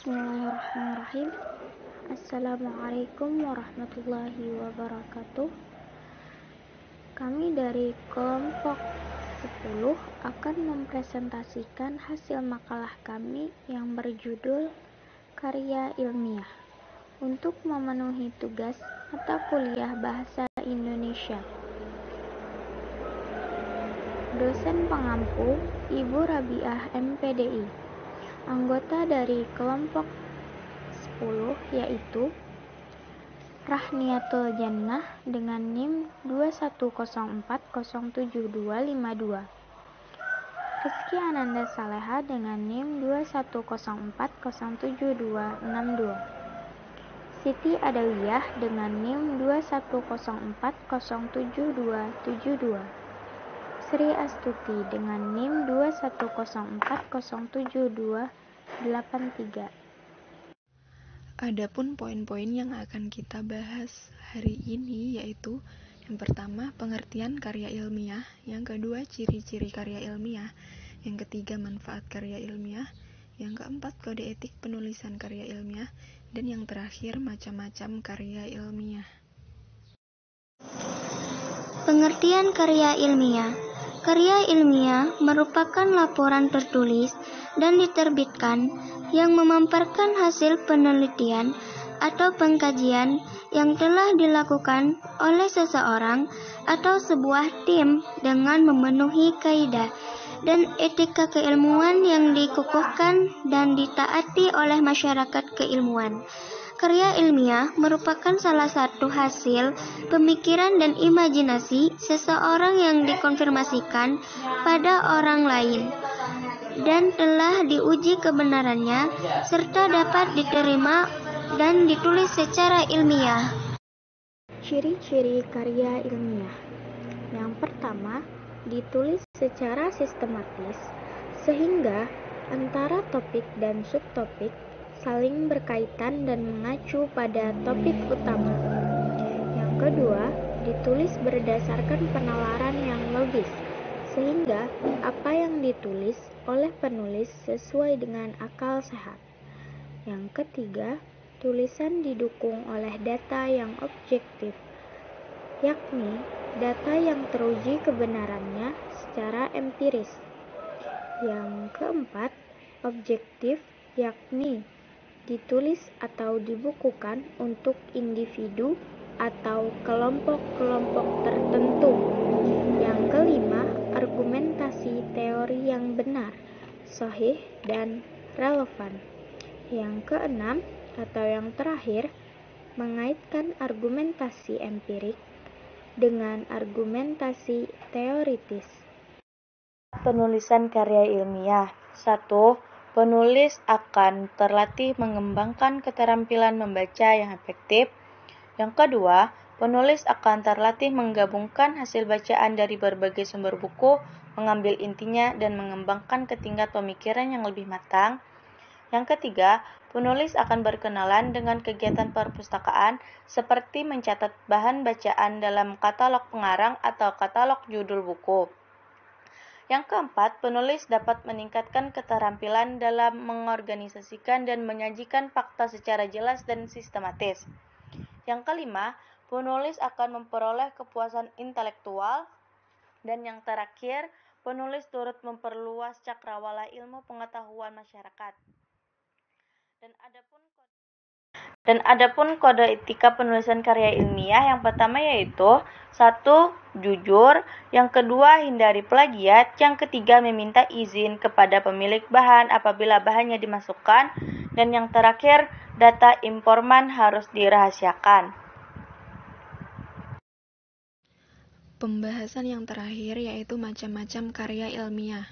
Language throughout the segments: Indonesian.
Bismillahirrahmanirrahim. Assalamualaikum warahmatullahi wabarakatuh. Kami dari kelompok 10 akan mempresentasikan hasil makalah kami yang berjudul Karya Ilmiah untuk memenuhi tugas mata kuliah Bahasa Indonesia. Dosen pengampu Ibu Rabiah MPDI. Anggota dari kelompok 10 yaitu Rahniatul Jannah dengan NIM 2104072252, Rizky Ananda Saleha dengan NIM 2104072262, Siti Adawiyah dengan NIM 2104072272, Sri Astuti dengan NIM 2104072283. Adapun poin-poin yang akan kita bahas hari ini yaitu yang pertama pengertian karya ilmiah, yang kedua ciri-ciri karya ilmiah, yang ketiga manfaat karya ilmiah, yang keempat kode etik penulisan karya ilmiah, dan yang terakhir macam-macam karya ilmiah. Pengertian karya ilmiah. Karya ilmiah merupakan laporan tertulis dan diterbitkan yang memaparkan hasil penelitian atau pengkajian yang telah dilakukan oleh seseorang atau sebuah tim dengan memenuhi kaidah dan etika keilmuan yang dikukuhkan dan ditaati oleh masyarakat keilmuan. Karya ilmiah merupakan salah satu hasil pemikiran dan imajinasi seseorang yang dikonfirmasikan pada orang lain dan telah diuji kebenarannya serta dapat diterima dan ditulis secara ilmiah. Ciri-ciri karya ilmiah. Yang pertama, ditulis secara sistematis sehingga antara topik dan subtopik saling berkaitan dan mengacu pada topik utama. Yang kedua, ditulis berdasarkan penalaran yang logis, sehingga apa yang ditulis oleh penulis sesuai dengan akal sehat. Yang ketiga, tulisan didukung oleh data yang objektif, yakni data yang teruji kebenarannya secara empiris. Yang keempat, objektif, yakni ditulis atau dibukukan untuk individu atau kelompok-kelompok tertentu. Yang kelima, argumentasi teori yang benar, sahih, dan relevan. Yang keenam atau yang terakhir, mengaitkan argumentasi empirik dengan argumentasi teoritis. Penulisan karya ilmiah. 1. Penulis akan terlatih mengembangkan keterampilan membaca yang efektif. Yang kedua, penulis akan terlatih menggabungkan hasil bacaan dari berbagai sumber buku, mengambil intinya, dan mengembangkan ke tingkat pemikiran yang lebih matang. Yang ketiga, penulis akan berkenalan dengan kegiatan perpustakaan seperti mencatat bahan bacaan dalam katalog pengarang atau katalog judul buku. Yang keempat, penulis dapat meningkatkan keterampilan dalam mengorganisasikan dan menyajikan fakta secara jelas dan sistematis. Yang kelima, penulis akan memperoleh kepuasan intelektual. Dan yang terakhir, penulis turut memperluas cakrawala ilmu pengetahuan masyarakat. Dan adapun kode etika penulisan karya ilmiah, yang pertama yaitu 1. Jujur, yang kedua hindari plagiat, yang ketiga meminta izin kepada pemilik bahan apabila bahannya dimasukkan, dan yang terakhir data informan harus dirahasiakan. Pembahasan yang terakhir yaitu macam-macam karya ilmiah.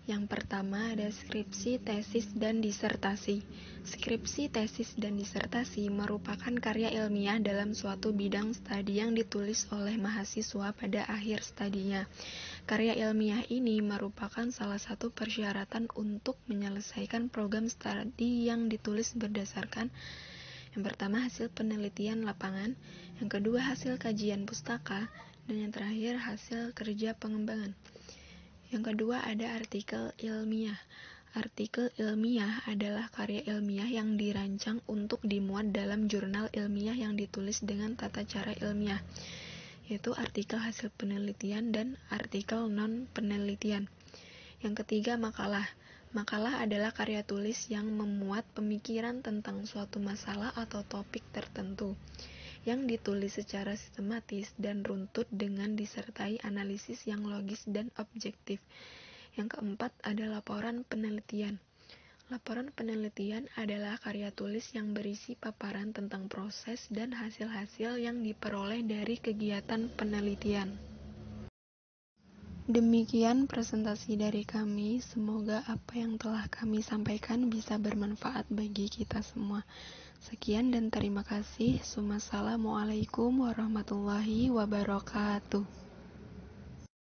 Yang pertama ada skripsi, tesis, dan disertasi. Skripsi, tesis, dan disertasi merupakan karya ilmiah dalam suatu bidang studi yang ditulis oleh mahasiswa pada akhir studinya. Karya ilmiah ini merupakan salah satu persyaratan untuk menyelesaikan program studi yang ditulis berdasarkan yang pertama hasil penelitian lapangan, yang kedua hasil kajian pustaka, dan yang terakhir hasil kerja pengembangan. Yang kedua ada artikel ilmiah. Artikel ilmiah adalah karya ilmiah yang dirancang untuk dimuat dalam jurnal ilmiah yang ditulis dengan tata cara ilmiah, yaitu artikel hasil penelitian dan artikel non-penelitian. Yang ketiga, makalah. Makalah adalah karya tulis yang memuat pemikiran tentang suatu masalah atau topik tertentu, yang ditulis secara sistematis dan runtut dengan disertai analisis yang logis dan objektif. Yang keempat ada laporan penelitian. Laporan penelitian adalah karya tulis yang berisi paparan tentang proses dan hasil-hasil yang diperoleh dari kegiatan penelitian. Demikian presentasi dari kami. Semoga apa yang telah kami sampaikan bisa bermanfaat bagi kita semua. Sekian dan terima kasih. Wassalamualaikum warahmatullahi wabarakatuh.